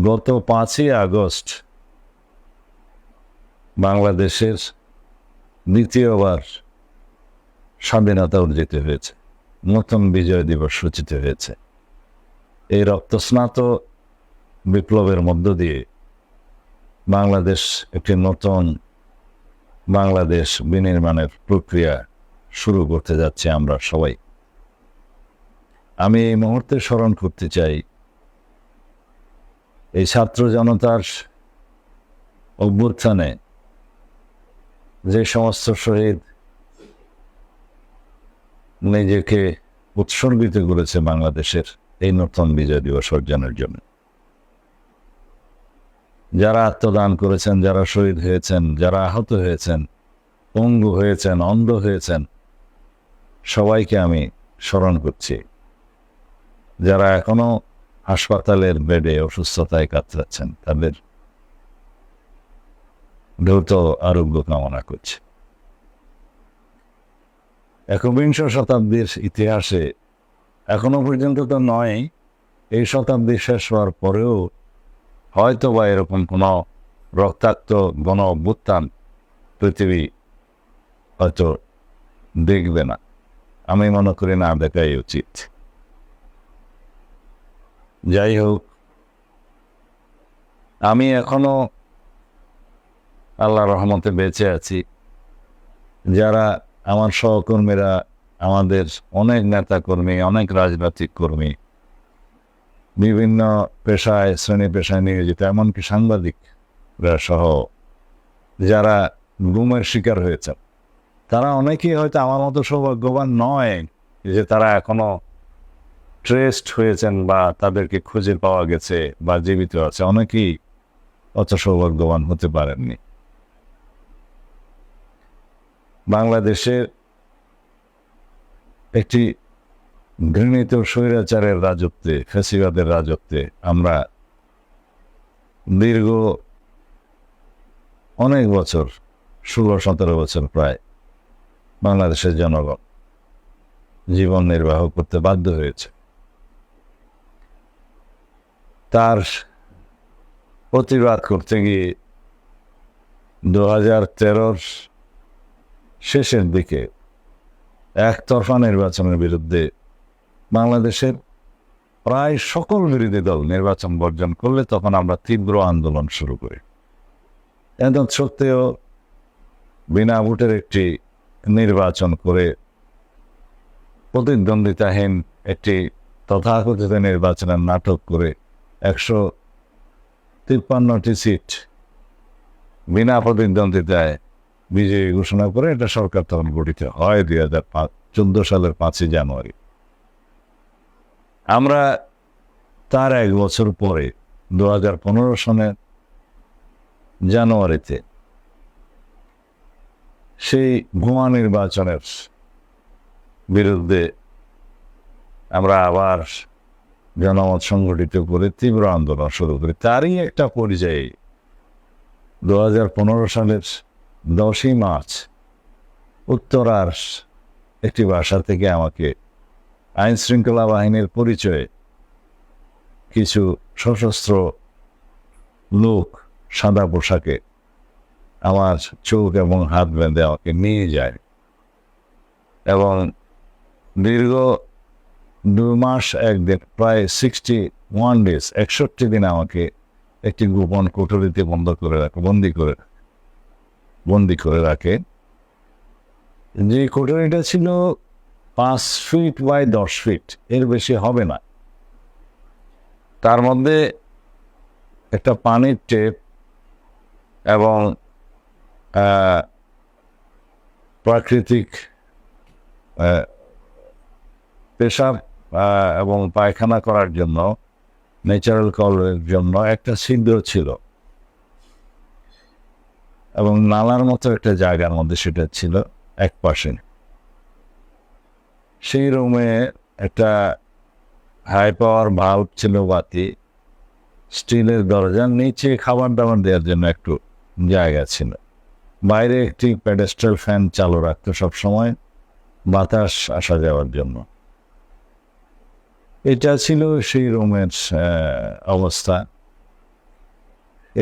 গত 5ই আগস্ট বাংলাদেশের দ্বিতীয়বার স্বাধীনতা অর্জিত হয়েছে, নতুন বিজয় দিবস সূচিত হয়েছে। এই রক্তস্নাত বিপ্লবের মধ্য দিয়ে বাংলাদেশ একটি নতুন বাংলাদেশ বিনির্মাণের প্রক্রিয়া শুরু করতে যাচ্ছি আমরা সবাই। আমি এই মুহূর্তে স্মরণ করতে চাই এই ছাত্র জনতার অভ্যুত্থানে যে সমস্ত শহীদ নিজেকে উৎসর্গিত করেছে বাংলাদেশের এই নতুন বিজয় দিবস অর্জনের জন্য, যারা আত্মদান করেছেন, যারা শহীদ হয়েছেন, যারা আহত হয়েছেন, পঙ্গু হয়েছেন, অন্ধ হয়েছেন, সবাইকে আমি স্মরণ করছি। যারা এখনো হাসপাতালের বেডে অসুস্থতায় কাতরাচ্ছেন, তাদের দ্রুত আরোগ্য কামনা করছি। একবিংশ শতাব্দীর ইতিহাসে এখনো পর্যন্ত তো নয়, এই শতাব্দী শেষ হওয়ার পরেও হয়তো বা এরকম কোনো রক্তাক্ত গণ অভ্যুত্থান পৃথিবী হয়তো দেখবে না। আমি মনে করি না দেখাই উচিত। যাই হোক, আমি এখনো আল্লাহর রহমতে বেঁচে আছি। যারা আমার সহকর্মীরা, আমাদের অনেক নেতাকর্মী, অনেক রাজনৈতিক কর্মী, বিভিন্ন পেশায় শ্রেণী পেশায় নিয়োজিত, এমনকি সাংবাদিকরা সহ যারা গুমের শিকার হয়েছেন, তারা অনেকেই হয়তো আমার মতো সৌভাগ্যবান নয় যে তারা এখনো ট্রেসড হয়েছেন বা তাদেরকে খুঁজে পাওয়া গেছে বা জীবিত আছে। অনেকেই অত সৌভাগ্যবান হতে পারেননি। বাংলাদেশের একটি ঘৃণিত স্বৈরাচারের রাজত্বে, ফ্যাসিবাদের রাজত্বে আমরা দীর্ঘ অনেক বছর, 16-17 বছর প্রায়, বাংলাদেশের জনগণ জীবন নির্বাহ করতে বাধ্য হয়েছে। তার প্রতিবাদ করতে গিয়ে 2013-র শেষের দিকে একতরফা নির্বাচনের বিরুদ্ধে বাংলাদেশের প্রায় সকল বিরোধী দল নির্বাচন বর্জন করলে তখন আমরা তীব্র আন্দোলন শুরু করি। এত সত্ত্বেও বিনা ভোটের একটি নির্বাচন করে প্রতিদ্বন্দ্বিতাহীন একটি তথাকথিত নির্বাচনের নাটক করে 153টি সিট বিনা প্রতিদ্বন্দ্বিতায় বিজয়ী ঘোষণা করে এটা সরকার তখন গঠিত হয় 2014 সালের 5ই জানুয়ারি। আমরা তার 1 বছর পরে 2015 সনের জানুয়ারিতে সেই ভুয়া নির্বাচনের বিরুদ্ধে আমরা আবার জনমত সংগঠিত করে তীব্র আন্দোলন শুরু করি। তারই একটা পর্যায়ে 2015 সালের 10ই মার্চ উত্তরার একটি বাসা থেকে আমাকে আইন শৃঙ্খলা বাহিনীর পরিচয়ে কিছু সশস্ত্র লোক সাদা পোশাকে আমার চোখ এবং হাত বেঁধে আমাকে নিয়ে যায় এবং দীর্ঘ 2 মাস 1 দিন, প্রায় 61 days, 61 দিন আমাকে একটি গোপন কোঠরিতে বন্দি করে রাখে। যে কোঠরিটা ছিল 5 ফিট বাই 10 ফিট, এর বেশি হবে না। তার মধ্যে একটা পানির টেপ এবং প্রাকৃতিক পেশাব এবং পায়খানা করার জন্য, ন্যাচারাল কলের জন্য একটা ছিদ্র ছিল এবং নালার মতো একটা জায়গার মধ্যে সেটা ছিল এক পাশে। সেই রুমে একটা হাই পাওয়ার ভাল্ব ছিল, বাতি, স্টিলের দরজার নিচে খাবার দাবার দেওয়ার জন্য একটু জায়গা ছিল। বাইরে একটি প্যাডেস্ট্রাল ফ্যান চালু রাখতো সবসময় বাতাস আসা যাওয়ার জন্য। এটা ছিল সেই রুমের অবস্থা।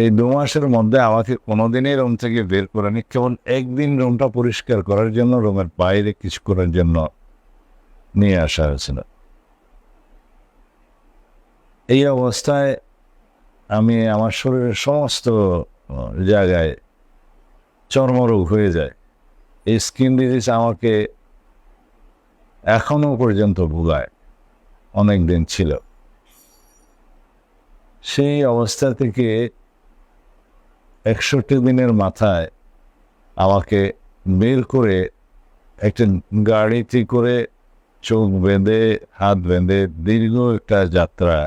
এই 2 মাসের মধ্যে আমাকে কোনোদিনই রুম থেকে বের করেনি, কেবল একদিন রুমটা পরিষ্কার করার জন্য রুমের বাইরে কিছু করার জন্য নিয়ে আসা হয়েছিল। এই অবস্থায় আমি আমার শরীরের সমস্ত জায়গায় চর্মরোগ হয়ে যায়। এই স্কিন ডিজিজ আমাকে এখনো পর্যন্ত ভোগায়, অনেক দিন ছিল। সেই অবস্থা থেকে 61 দিনের মাথায় আমাকে বের করে একটা গাড়িতে করে চোখ বেঁধে হাত বেঁধে দীর্ঘ একটা যাত্রা,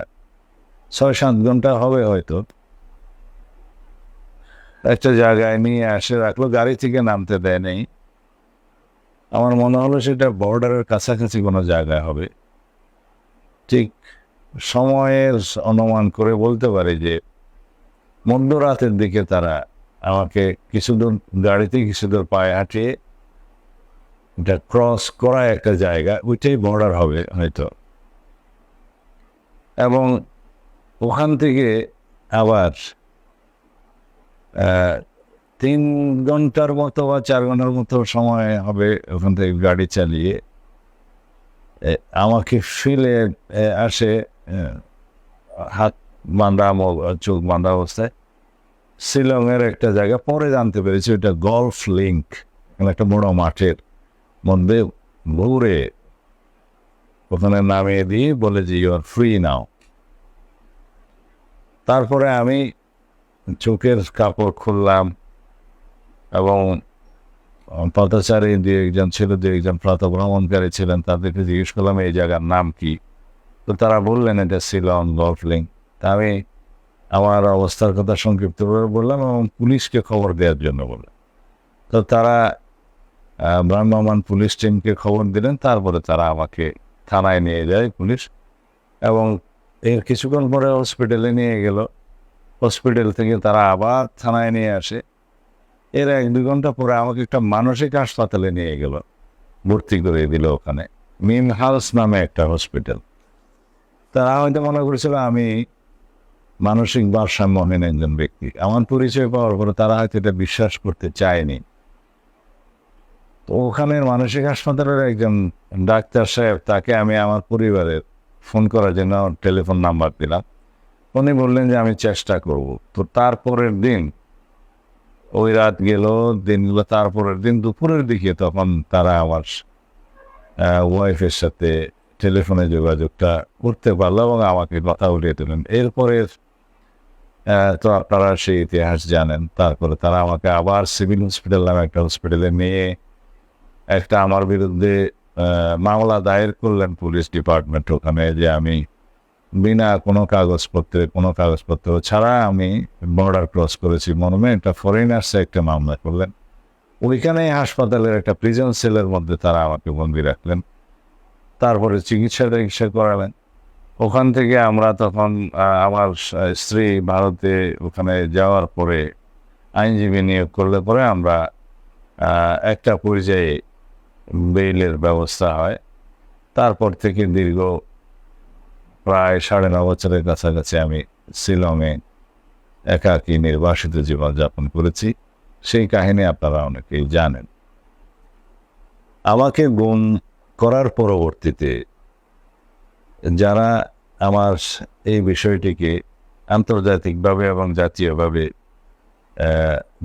6-7 ঘন্টা হবে হয়তো, একটা জায়গায় নিয়ে আসে রাখলো। গাড়ি থেকে নামতে দেয় নেই। আমার মনে হলো সেটা বর্ডারের কাছাকাছি কোনো জায়গায় হবে। ঠিক সময়ের অনুমান করে বলতে পারি যে মধ্যরাতের দিকে তারা আমাকে কিছুদূর গাড়িতে কিছুদূর পায়ে হাঁটিয়ে এটা ক্রস করা একটা জায়গা, ওইটাই বর্ডার হবে হয়তো, এবং ওখান থেকে আবার 3 ঘন্টার মতো বা 4 ঘন্টার মতো সময় হবে ওখান থেকে গাড়ি চালিয়ে আমাকে ফেলে আসে হাত বাঁধা চোখ বাঁধা অবস্থায় শিলংয়ের একটা জায়গা। পরে জানতে পেরেছি ওইটা গলফ লিঙ্ক, একটা বড় মাঠের মধ্যে ঘুরে ওখানে নামিয়ে দিয়ে বলে যে ইউ আর ফ্রি নাও। তারপরে আমি চোখের কাপড় খুললাম এবং পথচারী 2-1 ছিল, 2-1 প্রাতঃভ্রমণকারী ছিলেন, তাদেরকে জিজ্ঞেস করলাম এই জায়গার নাম কি। তো তারা বললেন এটা শিলং গলফ লিঙ্ক। তা আমি আমার অবস্থার কথা সংক্ষিপ্তভাবে বললাম এবং পুলিশকে খবর দেওয়ার জন্য বললাম। তো তারা ভ্রাম্যমাণ পুলিশ টিমকে খবর দিলেন। তারপরে তারা আমাকে থানায় নিয়ে যায় পুলিশ, এবং এর কিছুক্ষণ পরে হসপিটালে নিয়ে গেল। হসপিটাল থেকে তারা আবার থানায় নিয়ে আসে। এর 1-2 ঘন্টা পরে আমাকে একটা মানসিক হাসপাতালে নিয়ে গেল, ভর্তি করে দিল ওখানে, মিম হাউস নামে একটা হসপিটাল। তারা হয়তো মনে করেছিল আমি মানসিক ভারসাম্যহীন একজন ব্যক্তি। আমার পরিচয় পাওয়ার পরে তারা হয়তো এটা বিশ্বাস করতে চায়নি। তো ওখানের মানসিক হাসপাতালের একজন ডাক্তার সাহেব, তাকে আমি আমার পরিবারের ফোন করার জন্য টেলিফোন নাম্বার দিলাম। উনি বললেন যে আমি চেষ্টা করব। তো তারপরের দিন, ওই রাত গেল, দিনগুলো, তারপরের দিন দুপুরের দিকে তখন তারা আমার ওয়াইফের সাথে টেলিফোনে যোগাযোগটা করতে পারলো এবং আমাকে কথা উঠিয়ে দিলেন। এরপরে তো আপনারা সেই ইতিহাস জানেন। তারপরে তারা আমাকে আবার সিভিল হসপিটাল নামে একটা হসপিটালে নিয়ে একটা আমার বিরুদ্ধে মামলা দায়ের করলেন পুলিশ ডিপার্টমেন্ট ওখানে, যে আমি বিনা কোনো কাগজপত্র ছাড়া আমি বর্ডার ক্রস করেছি মর্মে একটা ফরেনার্সে একটা মামলা করলেন। ওইখানে হাসপাতালের একটা প্রিজন সেলের মধ্যে তারা আমাকে বন্দি রাখলেন। তারপরে চিকিৎসা করালেন। ওখান থেকে আমরা তখন আমার স্ত্রী ভারতে ওখানে যাওয়ার পরে আইনজীবী নিয়োগ করলে পরে আমরা একটা পর্যায়ে বেইলের ব্যবস্থা হয়। তারপর থেকে দীর্ঘ প্রায় 9.5 বছরের কাছাকাছি আমি শিলংয়ে একাকী নির্বাসিত জীবনযাপন করেছি। সেই কাহিনী আপনারা অনেকেই জানেন। আমাকে গুম করার পরবর্তীতে যারা আমার এই বিষয়টিকে আন্তর্জাতিকভাবে এবং জাতীয়ভাবে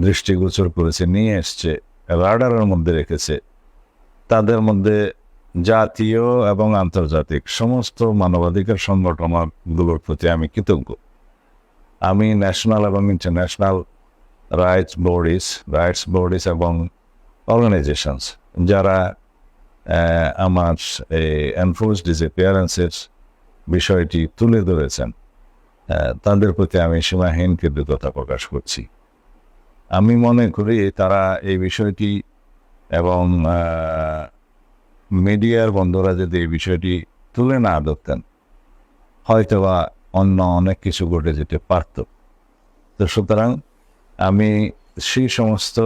দৃষ্টিগোচর করেছে, নিয়ে এসছে, রাডারের মধ্যে রেখেছে, তাদের মধ্যে জাতীয় এবং আন্তর্জাতিক সমস্ত মানবাধিকার সংগঠনগুলোর প্রতি আমি কৃতজ্ঞ। আমি ন্যাশনাল এবং ইন্টারন্যাশনাল রাইটস বডিজ এবং অর্গানাইজেশনস যারা আমার এনফোর্সড ডিসঅ্যাপিয়ারেন্সের বিষয়টি তুলে ধরেছেন, তাদের প্রতি আমি সীমাহীন কৃতজ্ঞতা প্রকাশ করছি। আমি মনে করি তারা এই বিষয়টি এবং মিডিয়ার বন্ধুরা যদি এই বিষয়টি তুলে না ধরতেন, হয়তোবা অন্য অনেক কিছু ঘটে যেতে পারত। তো সুতরাং আমি সেই সমস্ত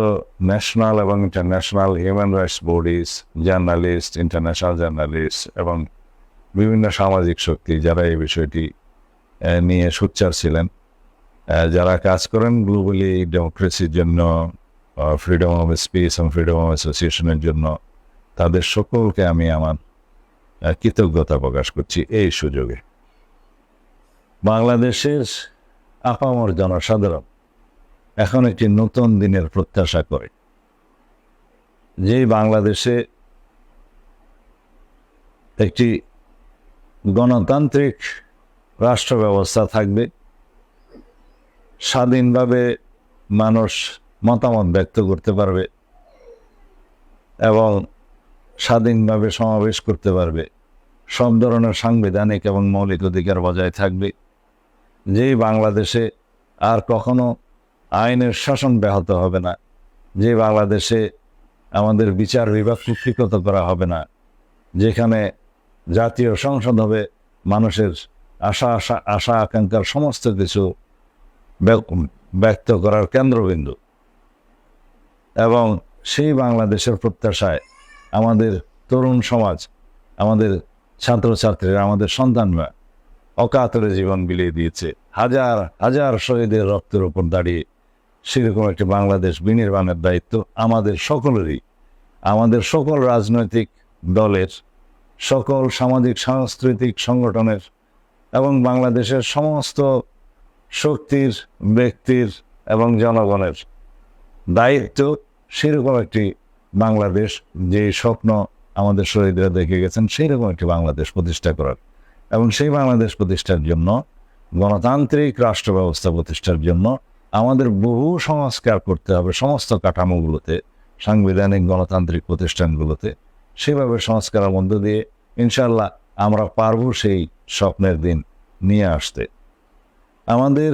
ন্যাশনাল এবং international human rights bodies, journalist, international journalist এবং বিভিন্ন সামাজিক শক্তি যারা এই বিষয়টি নিয়ে সোচ্চার ছিলেন, যারা কাজ করেন গ্লোবালি ডেমোক্রেসির জন্য, ফ্রিডম অফ স্পিচ এবং ফ্রিডম অফ অ্যাসোসিয়েশনের জন্য, তাদের সকলকে আমি আমার কৃতজ্ঞতা প্রকাশ করছি এই সুযোগে। বাংলাদেশের আপামর জনসাধারণ এখন একটি নতুন দিনের প্রত্যাশা করে, যেই বাংলাদেশে একটি গণতান্ত্রিক রাষ্ট্র ব্যবস্থা থাকবে, স্বাধীনভাবে মানুষ মতামত ব্যক্ত করতে পারবে এবং স্বাধীনভাবে সমাবেশ করতে পারবে, সব ধরনের সাংবিধানিক এবং মৌলিক অধিকার বজায় থাকবে, যেই বাংলাদেশে আর কখনো আইনের শাসন ব্যাহত হবে না, যে বাংলাদেশে আমাদের বিচার বিভাগ কুক্ষিগত করা হবে না, যেখানে জাতীয় সংসদ হবে মানুষের আশা আকাঙ্ক্ষার সমস্ত কিছু ব্যক্ত করার কেন্দ্রবিন্দু। এবং সেই বাংলাদেশের প্রত্যাশায় আমাদের তরুণ সমাজ, আমাদের ছাত্রছাত্রীরা, আমাদের সন্তানরা অকাতরে জীবন বিলিয়ে দিয়েছে, হাজার হাজার শহীদের রক্তের উপর দাঁড়িয়ে সেরকম একটি বাংলাদেশ বিনির্মাণের দায়িত্ব আমাদের সকলেরই, আমাদের সকল রাজনৈতিক দলের, সকল সামাজিক সাংস্কৃতিক সংগঠনের এবং বাংলাদেশের সমস্ত শক্তির, ব্যক্তির এবং জনগণের দায়িত্ব সেরকম একটি বাংলাদেশ, যে স্বপ্ন আমাদের শহীদরা দেখে গেছেন, সেই রকম একটি বাংলাদেশ প্রতিষ্ঠা করার এবং সেই বাংলাদেশ প্রতিষ্ঠার জন্য, গণতান্ত্রিক রাষ্ট্র ব্যবস্থা প্রতিষ্ঠার জন্য আমাদের বহু সংস্কার করতে হবে সমস্ত কাঠামোগুলোতে, সাংবিধানিক গণতান্ত্রিক প্রতিষ্ঠানগুলোতে। সেভাবে সংস্কারের মধ্য দিয়ে ইনশাল্লাহ আমরা পারব সেই স্বপ্নের দিন নিয়ে আসতে। আমাদের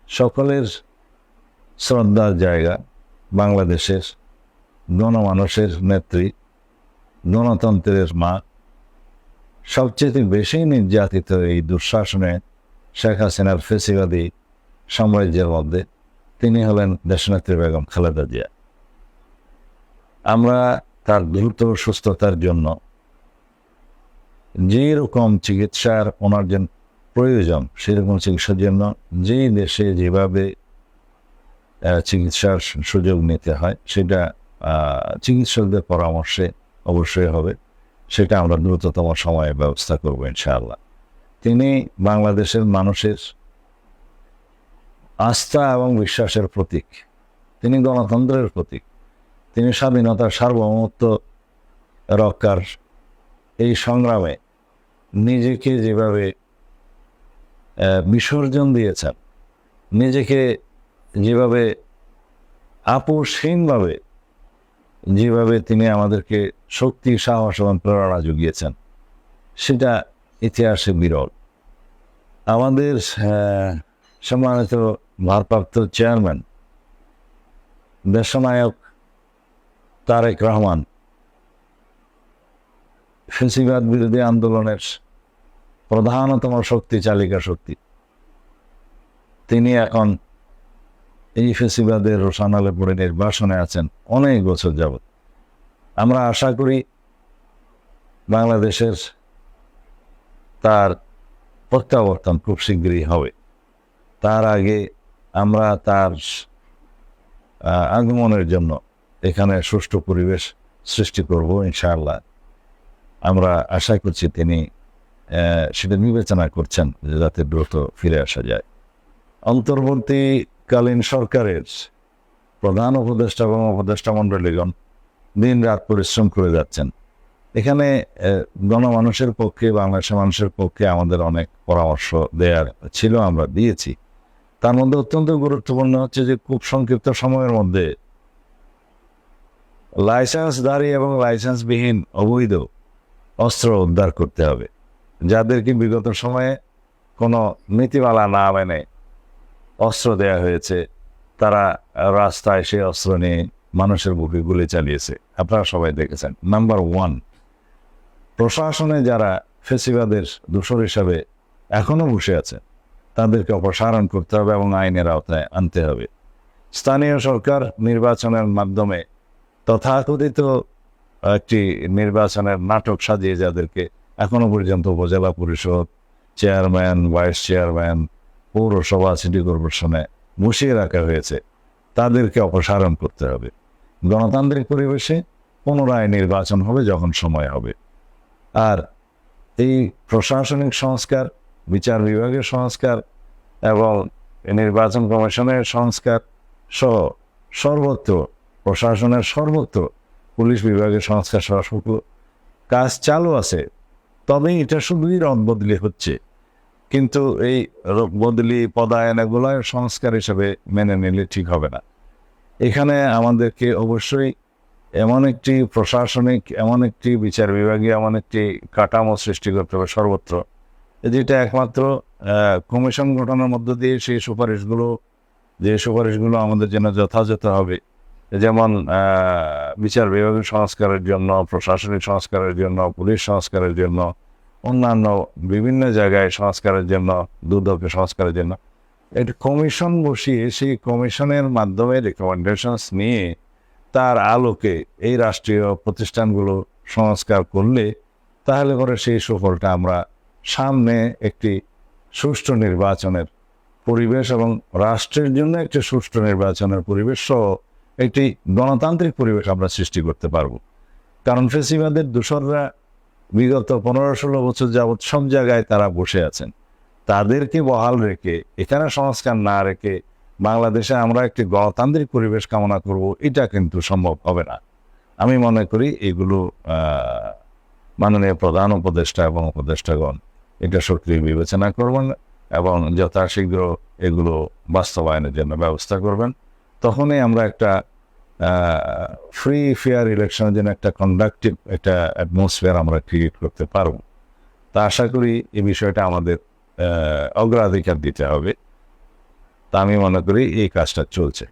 সকলের শ্রদ্ধার জায়গা বাংলাদেশের গণমানুষের নেত্রী, গণতন্ত্রের মা, সবচেয়ে বেশি নির্যাতিত এই দুঃশাসনে শেখ হাসিনার ফেসিবাদী সাম্রাজ্যের মধ্যে তিনি হলেন দেশনেত্রী বেগম খালেদা জিয়া। আমরা তার দ্রুত সুস্থতার জন্য যে রকম চিকিৎসার ওনার জন্য প্রয়োজন, সেরকম চিকিৎসার জন্য যেই দেশে যেভাবে চিকিৎসার সুযোগ নিতে হয় সেটা চিকিৎসকদের পরামর্শে অবশ্যই হবে, সেটা আমরা দ্রুততম সময়ে ব্যবস্থা করব ইনশাআল্লাহ। তিনি বাংলাদেশের মানুষের আস্থা এবং বিশ্বাসের প্রতীক, তিনি গণতন্ত্রের প্রতীক, তিনি স্বাধীনতার সার্বভৌমত্ব রক্ষার এই সংগ্রামে নিজেকে যেভাবে বিসর্জন দিয়েছেন, নিজেকে যেভাবে আপোষহীনভাবে যেভাবে তিনি আমাদেরকে শক্তি, সাহস এবং প্রেরণা জুগিয়েছেন, সেটা ইতিহাসে বিরল। আমাদের সম্মানিত ভারপ্রাপ্ত চেয়ারম্যান দেশনায়ক তারেক রহমান ফেসিবাদ বিরোধী আন্দোলনের প্রধানতম শক্তি, চালিকা শক্তি, তিনি এখন এই ফেসিবাদের রোশানালে পড়ে নির্বাসনে আছেন অনেক বছর যাবৎ। আমরা আশা করি বাংলাদেশের তার প্রত্যাবর্তন খুব শীঘ্রই হবে। তার আগে আমরা তার আগমনের জন্য এখানে সুষ্ঠু পরিবেশ সৃষ্টি করব ইনশাআল্লাহ। আমরা আশা করছি তিনি সেটা বিবেচনা করছেন যাতে দ্রুত ফিরে আসা যায়। অন্তর্বর্তীকালীন সরকারের প্রধান উপদেষ্টা এবং উপদেষ্টা মণ্ডলীগণ দিন রাত পরিশ্রম করে যাচ্ছেন। এখানে গণমানুষের পক্ষে, বাংলাদেশের মানুষের পক্ষে আমাদের অনেক পরামর্শ দেওয়ার ছিল, আমরা দিয়েছি। তার মধ্যে অত্যন্ত গুরুত্বপূর্ণ হচ্ছে যে খুব সংক্ষিপ্ত সময়ের মধ্যে লাইসেন্সধারী এবং লাইসেন্সবিহীন অবৈধ অস্ত্র উদ্ধার করতে হবে, যাদেরকে বিগত সময়ে কোনো নীতিমালা না মেনে অস্ত্র দেয়া হয়েছে, তারা রাস্তায় সেই অস্ত্র নিয়ে মানুষের বুকে গুলি চালিয়েছে, আপনারা সবাই দেখেছেন। নাম্বার 1, প্রশাসনে যারা ফেসিবাদের দোষর হিসাবে এখনো বসে আছে তাদেরকে অপসারণ করতে হবে এবং আইনের আওতায় আনতে হবে। স্থানীয় সরকার নির্বাচনের মাধ্যমে তথাকথিত একটি নির্বাচনের নাটক সাজিয়ে যাদেরকে এখনো পর্যন্ত উপজেলা পরিষদ চেয়ারম্যান, ভাইস চেয়ারম্যান, পৌরসভা সিটি কর্পোরেশনে বসিয়ে রাখা হয়েছে তাদেরকে অপসারণ করতে হবে। গণতান্ত্রিক পরিবেশে পুনরায় নির্বাচন হবে যখন সময় হবে। আর এই প্রশাসনিক সংস্কার, বিচার বিভাগের সংস্কার এবং নির্বাচন কমিশনের সংস্কার সহ সর্বত্র, প্রশাসনের সর্বত্র, পুলিশ বিভাগের সংস্কার সহ সকল কাজ চালু আছে। তবে এটা শুধুই রদ বদলি হচ্ছে, কিন্তু এই বদলি পদায়ন এগুলো সংস্কার হিসেবে মেনে নিলে ঠিক হবে না। এখানে আমাদেরকে অবশ্যই এমন একটি প্রশাসনিক, এমন একটি বিচার বিভাগীয়, এমন একটি কাঠামো সৃষ্টি করতে হবে সর্বত্র, যেটা একমাত্র কমিশন গঠনের মধ্য দিয়ে সেই সুপারিশগুলো আমাদের জন্য যথাযথ হবে। যেমন বিচার বিভাগের সংস্কারের জন্য, প্রশাসনিক সংস্কারের জন্য, পুলিশ সংস্কারের জন্য, অন্যান্য বিভিন্ন জায়গায় সংস্কারের জন্য, দুদকের সংস্কারের জন্য একটি কমিশন বসিয়ে সেই কমিশনের মাধ্যমে রেকমেন্ডেশনস নিয়ে তার আলোকে এই রাষ্ট্রীয় প্রতিষ্ঠানগুলো সংস্কার করলে তাহলে করে সেই সুফলটা আমরা সামনে একটি সুষ্ঠু নির্বাচনের পরিবেশ এবং রাষ্ট্রের জন্য একটি সুষ্ঠু নির্বাচনের পরিবেশ সহ একটি গণতান্ত্রিক পরিবেশ আমরা সৃষ্টি করতে পারব। কারণ ফেসিবাদের দোসররা বিগত 15-16 বছর যাবৎ সব জায়গায় তারা বসে আছেন। তাদেরকে বহাল রেখে, এখানে সংস্কার না রেখে বাংলাদেশে আমরা একটি গণতান্ত্রিক পরিবেশ কামনা করব, এটা কিন্তু সম্ভব হবে না। আমি মনে করি এগুলো মাননীয় প্রধান উপদেষ্টা এবং উপদেষ্টাগণ এটা সক্রিয় বিবেচনা করবেন এবং যথাশীঘ্র এগুলো বাস্তবায়নের জন্য ব্যবস্থা করবেন। তখনই আমরা একটা ফ্রি ফেয়ার ইলেকশনের জন্য একটা কন্ডাক্টিভ একটা অ্যাটমসফিয়ার আমরা ক্রিয়েট করতে পারব। তা আশা করি এই বিষয়টা আমাদের অগ্রাধিকার দিতে হবে। তা আমি মনে করি এই কাজটা চলছে।